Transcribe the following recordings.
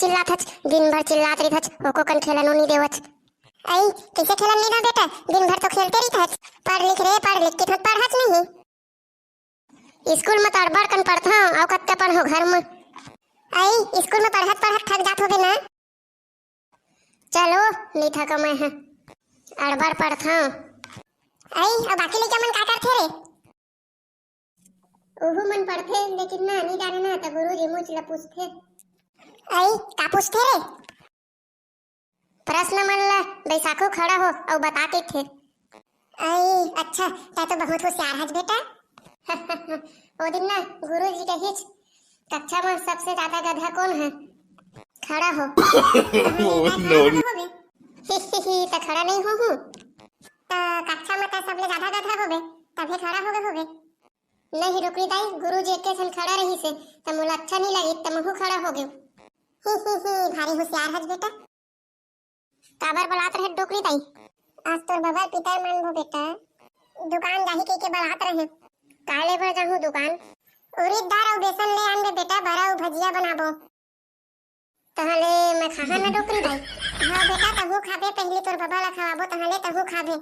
चिल्लात हच, दिन भर चिल्लात रही हच, ओको कन खेलन नहीं देवच। आई कैसे खेलन नहीं ना बेटा, दिन भर तो खेलते रही हच। पढ़ लिख के तो पढ़त नहीं। स्कूल में तो अड़बड़ कन पढ़ता औ कत्ते पढ़ो घर में। आई स्कूल में पढ़त थक जात होगे ना। चलो नहीं थका मैं है, अड़बड़ पढ़ता। आई और बाकी लइका मन का करथे रे? ओहू मन पढ़थे लेकिन ना नहीं जाने ना तो गुरुजी मुझ ला पूछथे। आई का पूछथे रे? प्रश्न मन ला बैसाखो खड़ा हो और बताते थे। आई अच्छा ता तो बहुत होशियार हस बेटा। ओ दिन ना गुरुजी कहिच कक्षा में सबसे ज्यादा गधा कौन है? खड़ा हो। नो तो खड़ा नहीं हो कक्षा में तो सबले ज्यादा गधा होबे तभी खड़ा होगे। नहीं रुकरी दाई, गुरुजी एक सन खड़ा रही से त मोला अच्छा नहीं लगी त महू खड़ा हो गयो। भारी होशियार हस बेटा। काबर बलात रहे डोकरी दाई? आज तोर बबा पितर मन भो बेटा दुकान जाही कह के बलात रहे। काले बर जाहू दुकान? उरीद दाल और बेसन ले आन बे बेटा, बड़ा भजिया बनाबो। तहले मैं खाहा ना डोकरी दाई? हां बेटा तहू खाबे, पहले तोर बबा ला खवाबो तहले तहू खाबे।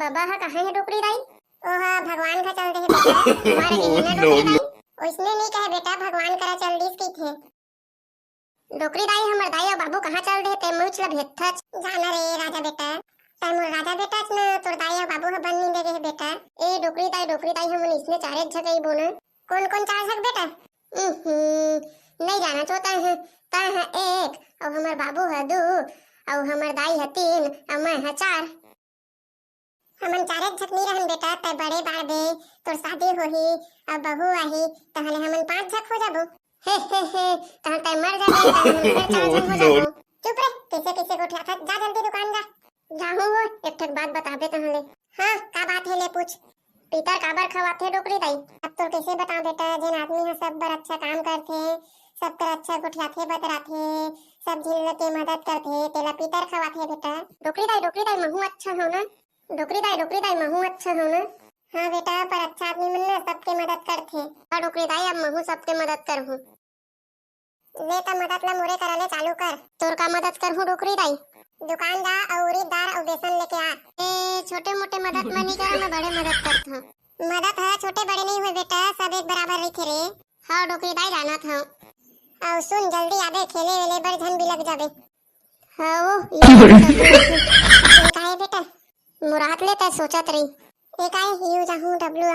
बबा हा कहां है डोकरी दाई? ओहा भगवान का चल दे बेटा, मार के ना डोकरी दाई। ओइसने नहीं कहे बेटा, भगवान करा चल दिस की थे। डोकरी दाई हमर दाई और बाबू कहां चल दे ते मुछ ला भेथच। जाना रे राजा बेटा, तै मोर राजा बेटा न तोर दाई और बाबू ह बन नहीं दे रे बेटा। ए डोकरी दाई हमन इसने चारे झगई बोना। कौन चार झग बेटा? नहीं जाना चाहता है। ता है एक और हमर बाबू है दो और हमर दाई है तीन और मैं है चार। हमन चारे झक नहीं रहन बेटा, तै बड़े बार बे तोर शादी होही और बहू आही तहले हमन 5 झक हो जाबो। तहन तै मर जाबे तहन 4 झक हो जाबो। चुप रे, कैसे गोठिया था, जा जल्दी दुकान जा। जाहू हो एक ठक बात बताबे तहले। हां का बात है ले पूछ। पीतर काबर खवाथे डोकरी दाई? अब तो कैसे बताऊं बेटा, जिन आदमी है सब बर अच्छा काम करथे, सब कर अच्छा गोठियाथे बतराथे, सब झिल के मदद करथे, तेला पीतर खवाथे बेटा। डोकरी दाई महू अच्छा हो ना? डोकरी दाई महू अच्छा हो ना? हाँ बेटा, पर अच्छा आदमी मन ना सबके मदद करथे। हां डोकरी दाई अब महू सबके मदद करहूं। ले त मदद ला मोरे कराले चालू कर। तोर का मदद करहूं डोकरी दाई? दुकान जा और उरीद दाल और बेसन लेके आ। ए छोटे मोटे मदद में नहीं कर, मैं बड़े मदद करता हूं। मदद है छोटे बड़े नहीं हुए बेटा, सब एक बराबर रही थे रे। हाँ डोकरी दाई जाना था। और सुन जल्दी आबे, खेले वेले बर झन भी लग जाबे। हाँ वो ये काहे बेटा? मुराद ले त सोचत रही। ए काहे यू जाहू डब्लू